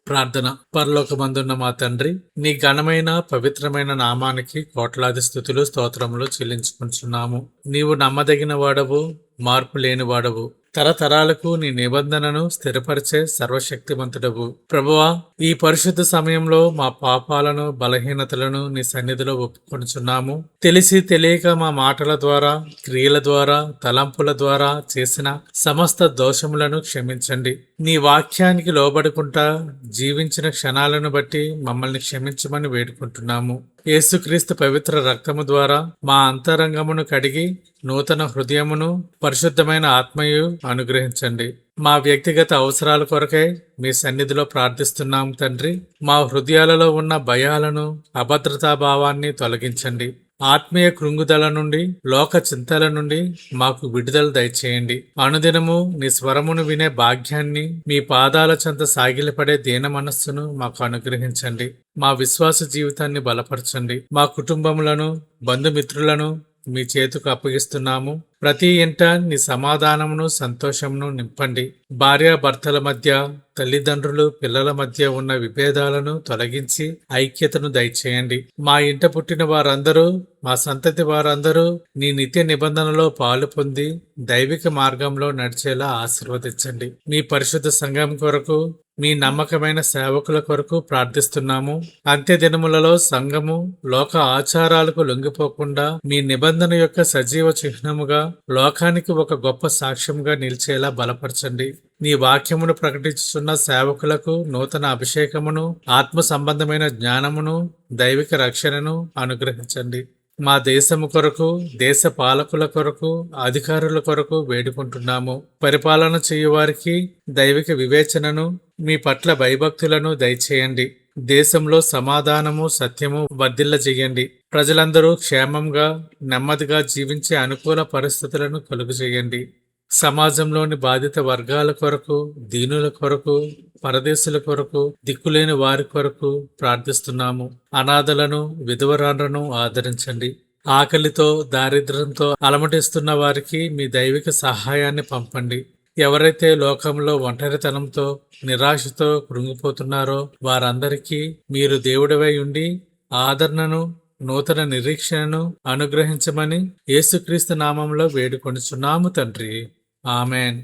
ప్రార్థన. పరలోకమందున్న మా తండ్రి, నీ ఘనమైన పవిత్రమైన నామానికి కోట్లాది స్తుతులు స్తోత్రములు చెల్లించుకుంటున్నాము. నీవు నమ్మదగిన వాడవు, మార్పు లేని వాడవు. తరతరాలకు నీ నిబంధనను స్థిరపరిచే సర్వశక్తిమంతుడవు. ప్రభువా, ఈ పరిశుద్ధ సమయంలో మా పాపాలను బలహీనతలను నీ సన్నిధిలో ఒప్పుకొనుచున్నాము. తెలిసి తెలియక మా మాటల ద్వారా, క్రియల ద్వారా, తలంపుల ద్వారా చేసిన సమస్త దోషములను క్షమించండి. నీ వాక్యానికి లోబడుకుంటా జీవించిన క్షణాలను బట్టి మమ్మల్ని క్షమించమని వేడుకుంటున్నాము. యేసుక్రీస్తు పవిత్ర రక్తము ద్వారా మా అంతరంగమును కడిగి నూతన హృదయమును పరిశుద్ధమైన ఆత్మయు అనుగ్రహించండి. మా వ్యక్తిగత అవసరాల కొరకై మీ సన్నిధిలో ప్రార్థిస్తున్నాం తండ్రి. మా హృదయాలలో ఉన్న భయాలను, అభద్రతాభావాన్ని తొలగించండి. ఆత్మీయ కృంగుదల నుండి, లోక చింతల నుండి మాకు విడుదల దయచేయండి. అనుదినము నీ స్వరమును వినే భాగ్యాన్ని, మీ పాదాల చెంత సాగిలపడే దీన మనస్సును మాకు అనుగ్రహించండి. మా విశ్వాస జీవితాన్ని బలపరచండి. మా కుటుంబములను, బంధుమిత్రులను మీ చేతుకు అప్పగిస్తున్నాము. ప్రతి ఇంట నీ సమాధానమును, సంతోషమును నింపండి. భార్యాభర్తల మధ్య, తల్లిదండ్రులు పిల్లల మధ్య ఉన్న విభేదాలను తొలగించి ఐక్యతను దయచేయండి. మా ఇంట పుట్టిన వారందరూ, మా సంతతి వారందరూ నీ నిత్య నిబంధనలో పాలు పొంది దైవిక మార్గంలో నడిచేలా ఆశీర్వదించండి. మీ పరిశుద్ధ సంఘం కొరకు, మీ నమ్మకమైన సేవకుల కొరకు ప్రార్థిస్తున్నాము. అంత్య దినములలో సంఘము లోక ఆచారాలకు లొంగిపోకుండా మీ నిబంధన యొక్క సజీవ చిహ్నముగా లోకానికి ఒక గొప్ప సాక్ష్యముగా నిలిచేలా బలపరచండి. నీ వాక్యమును ప్రకటిస్తున్న సేవకులకు నూతన అభిషేకమును, ఆత్మ సంబంధమైన జ్ఞానమును, దైవిక రక్షణను అనుగ్రహించండి. మా దేశము కొరకు, దేశ పాలకుల కొరకు, అధికారుల కొరకు వేడుకుంటున్నాము. పరిపాలన చేయువారికి దైవిక వివేచనను, మీ పట్ల భయభక్తులను దయచేయండి. దేశంలో సమాధానము, సత్యము వర్ధిల్లజేయండి. ప్రజలందరూ క్షేమంగా, నెమ్మదిగా జీవించే అనుకూల పరిస్థితులను కలుగజేయండి. సమాజంలోని బాధిత వర్గాల కొరకు, దీనుల కొరకు, పరదేశుల కొరకు, దిక్కులేని వారి కొరకు ప్రార్థిస్తున్నాము. అనాథలను, విధవరాలను ఆదరించండి. ఆకలితో, దారిద్ర్యంతో అలమటిస్తున్న వారికి మీ దైవిక సహాయాన్ని పంపండి. ఎవరైతే లోకంలో ఒంటరితనంతో, నిరాశతో కృంగిపోతున్నారో వారందరికీ మీరు దేవుడివై ఉండి ఆదరణను, నూతన నిరీక్షణను అనుగ్రహించమని యేసుక్రీస్తు నామంలో వేడుకొనుచున్నాము తండ్రి. ఆమెన్.